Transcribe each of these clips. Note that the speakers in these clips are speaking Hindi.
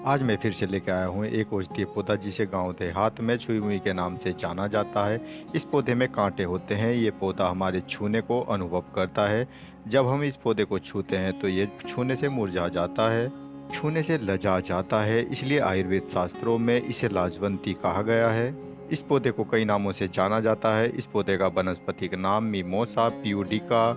आज मैं फिर से लेकर आया हूँ एक औषधीय पौधा जिसे गांव देहात में छुई मुई के नाम से जाना जाता है। इस पौधे में कांटे होते हैं। ये पौधा हमारे छूने को अनुभव करता है। जब हम इस पौधे को छूते हैं तो ये छूने से मुरझा जाता है, छूने से लजा जाता है। इसलिए आयुर्वेद शास्त्रों में इसे लाजवंती कहा गया है। इस पौधे को कई नामों से जाना जाता है। इस पौधे का वनस्पतिक नाम मिमोसा प्यूडिका,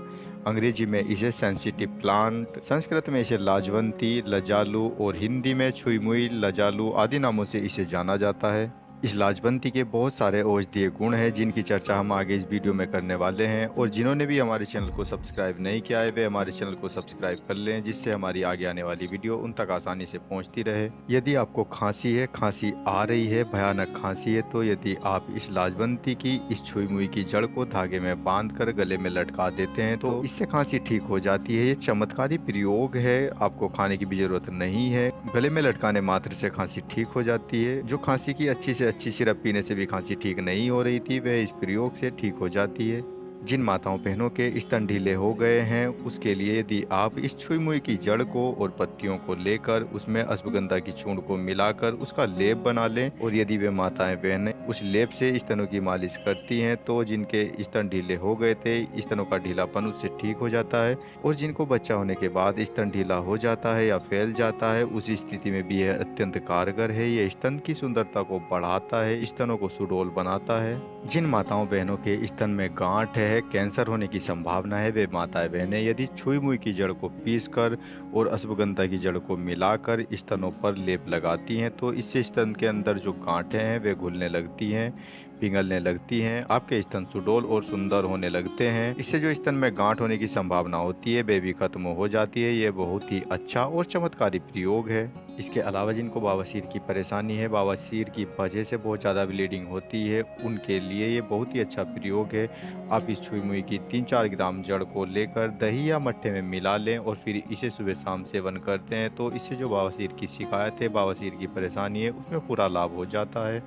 अंग्रेजी में इसे सेंसिटिव प्लांट, संस्कृत में इसे लाजवंती, लजालू और हिंदी में छुई-मुई, लजालू आदि नामों से इसे जाना जाता है। इस लाजवंती के बहुत सारे औषधीय गुण हैं जिनकी चर्चा हम आगे इस वीडियो में करने वाले हैं। और जिन्होंने भी हमारे चैनल को सब्सक्राइब नहीं किया है वे हमारे चैनल को सब्सक्राइब कर लें, जिससे हमारी आगे आने वाली वीडियो उन तक आसानी से पहुंचती रहे। यदि आपको खांसी है, खांसी आ रही है, भयानक खांसी है, तो यदि आप इस लाजवंती की इस छुई मुई की जड़ को धागे में बांध कर गले में लटका देते हैं तो इससे खांसी ठीक हो जाती है। ये चमत्कारी प्रयोग है, आपको खाने की भी जरूरत नहीं है। गले में लटकाने मात्र से खांसी ठीक हो जाती है। जो खांसी की अच्छी से अच्छी सिरप पीने से भी खांसी ठीक नहीं हो रही थी, वह इस प्रयोग से ठीक हो जाती है। जिन माताओं बहनों के स्तन ढीले हो गए हैं उसके लिए यदि आप इस छुई मुई की जड़ को और पत्तियों को लेकर उसमें अश्वगंधा की चूर्ण को मिलाकर उसका लेप बना लें, और यदि वे माताएं बहनें उस लेप से स्तनों की मालिश करती हैं तो जिनके स्तन ढीले हो गए थे, स्तनों का ढीलापन उससे ठीक हो जाता है। और जिनको बच्चा होने के बाद स्तन ढीला हो जाता है या फैल जाता है, उस स्थिति में भी यह अत्यंत कारगर है। यह स्तन की सुंदरता को बढ़ाता है, स्तनों को सुडौल बनाता है। जिन माताओं बहनों के स्तन में गांठ है, कैंसर होने की संभावना है, वे माताएं बहनें यदि छुई मुई की जड़ को पीसकर और अश्वगंधा की जड़ को मिलाकर स्तनों पर लेप लगाती हैं तो इससे स्तन के अंदर जो गांठें हैं वे घुलने लगती हैं, पिघलने लगती हैं, आपके स्तन सुडौल और सुंदर होने लगते हैं। इससे जो स्तन में गांठ होने की संभावना होती है वे भी खत्म हो जाती है। ये बहुत ही अच्छा और चमत्कारी प्रयोग है। इसके अलावा जिनको बवासीर की परेशानी है, बवासीर की वजह से बहुत ज़्यादा ब्लीडिंग होती है, उनके लिए ये बहुत ही अच्छा प्रयोग है। आप इस छुई मुई की 3-4 ग्राम जड़ को लेकर दही या मट्ठे में मिला लें और फिर इसे सुबह शाम सेवन करते हैं तो इससे जो बवासीर की शिकायत है, बवासीर की परेशानी है, उसमें पूरा लाभ हो जाता है।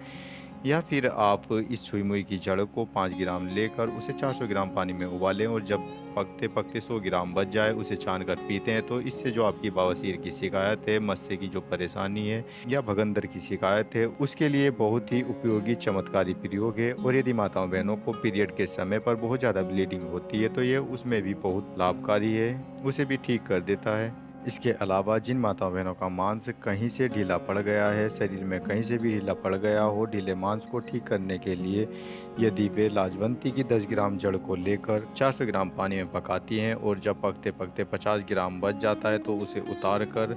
या फिर आप इस छुई मुई की जड़ को 5 ग्राम लेकर उसे 400 ग्राम पानी में उबालें और जब पकते पकते 100 ग्राम बच जाए उसे छान कर पीते हैं तो इससे जो आपकी बवासीर की शिकायत है, मस्से की जो परेशानी है या भगंदर की शिकायत है, उसके लिए बहुत ही उपयोगी चमत्कारी प्रयोग है। और यदि माताओं बहनों को पीरियड के समय पर बहुत ज़्यादा ब्लीडिंग होती है तो ये उसमें भी बहुत लाभकारी है, उसे भी ठीक कर देता है। इसके अलावा जिन माताओं बहनों का मांस कहीं से ढीला पड़ गया है, शरीर में कहीं से भी ढीला पड़ गया हो, ढीले मांस को ठीक करने के लिए यदि वे लाजवंती की 10 ग्राम जड़ को लेकर 400 ग्राम पानी में पकाती हैं और जब पकते पकते 50 ग्राम बच जाता है तो उसे उतार कर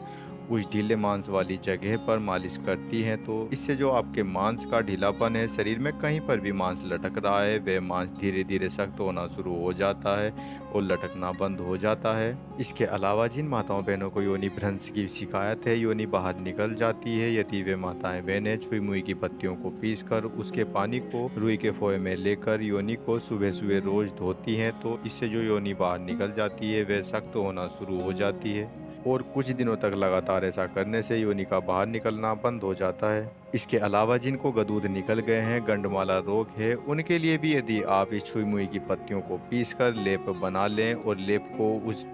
उस ढीले मांस वाली जगह पर मालिश करती हैं तो इससे जो आपके मांस का ढीलापन है, शरीर में कहीं पर भी मांस लटक रहा है, वह मांस धीरे धीरे सख्त होना शुरू हो जाता है और लटकना बंद हो जाता है। इसके अलावा जिन माताओं बहनों को योनि भ्रंश की शिकायत है, योनि बाहर निकल जाती है, यदि वे माताएं बहनें छुई मुई की पत्तियों को पीसकर उसके पानी को रुई के फोए में लेकर योनि को सुबह सुबह रोज धोती हैं तो इससे जो योनि बाहर निकल जाती है वह सख्त होना शुरू हो जाती है और कुछ दिनों तक लगातार ऐसा करने से योनि का बाहर निकलना बंद हो जाता है। इसके अलावा जिनको गदूद निकल गए हैं, गंडमाला रोग है, उनके लिए भी यदि आप इस छुई मुई की पत्तियों को पीसकर लेप बना लें और लेप को उस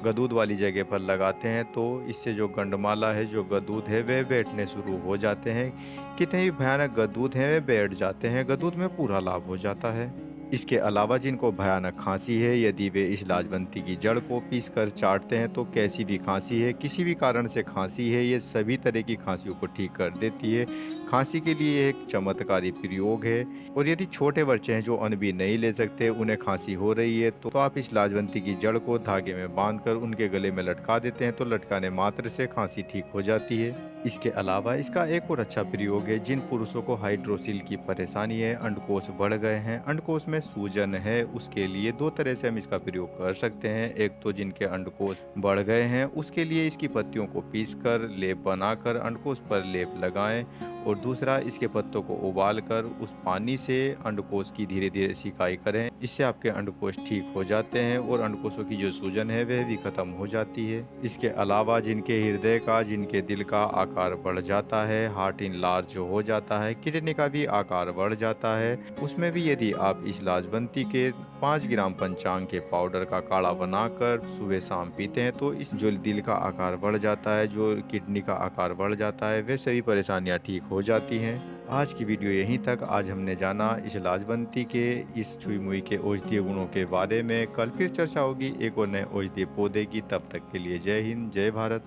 गदूद वाली जगह पर लगाते हैं तो इससे जो गंडमाला है, जो गदूद है, वे बैठने शुरू हो जाते हैं। कितने भी भयानक गदूद हैं वे बैठ जाते हैं, गदूद में पूरा लाभ हो जाता है। इसके अलावा जिनको भयानक खांसी है, यदि वे इस लाजवंती की जड़ को पीसकर चाटते हैं तो कैसी भी खांसी है, किसी भी कारण से खांसी है, ये सभी तरह की खांसियों को ठीक कर देती है। खांसी के लिए एक चमत्कारी प्रयोग है। और यदि छोटे बच्चे हैं जो अन्न भी नहीं ले सकते, उन्हें खांसी हो रही है तो आप इस लाजवंती की जड़ को धागे में बांधकर उनके गले में लटका देते हैं तो लटकाने मात्र से खांसी ठीक हो जाती है। इसके अलावा इसका एक और अच्छा प्रयोग है, जिन पुरुषों को हाइड्रोसिल की परेशानी है, अंडकोश बढ़ गए हैं, अंडकोश में सूजन है, उसके लिए 2 तरह से हम इसका प्रयोग कर सकते हैं। एक तो जिनके अंडकोश बढ़ गए हैं उसके लिए इसकी पत्तियों को पीसकर लेप बनाकर अंडकोश पर लेप लगाएं और दूसरा, इसके पत्तों को उबाल कर उस पानी से अंडकोश की धीरे धीरे सिकाई करें। इससे आपके अंडकोश ठीक हो जाते हैं और अंडकोशों की जो सूजन है वह भी खत्म हो जाती है। इसके अलावा जिनके हृदय का, जिनके दिल का आकार बढ़ जाता है, हार्ट इन लार्ज जो हो जाता है, किडनी का भी आकार बढ़ जाता है, उसमें भी यदि आप इस लाजवंती के 5 ग्राम पंचांग के पाउडर का काढ़ा बनाकर सुबह शाम पीते हैं तो इस जो दिल का आकार बढ़ जाता है, जो किडनी का आकार बढ़ जाता है, वे सभी परेशानियां ठीक हो जाती हैं। आज की वीडियो यहीं तक। आज हमने जाना इस लाजवंती के, इस छुई मुई के औषधीय गुणों के बारे में। कल फिर चर्चा होगी एक और नए औषधीय पौधे की। तब तक के लिए जय हिंद, जय भारत।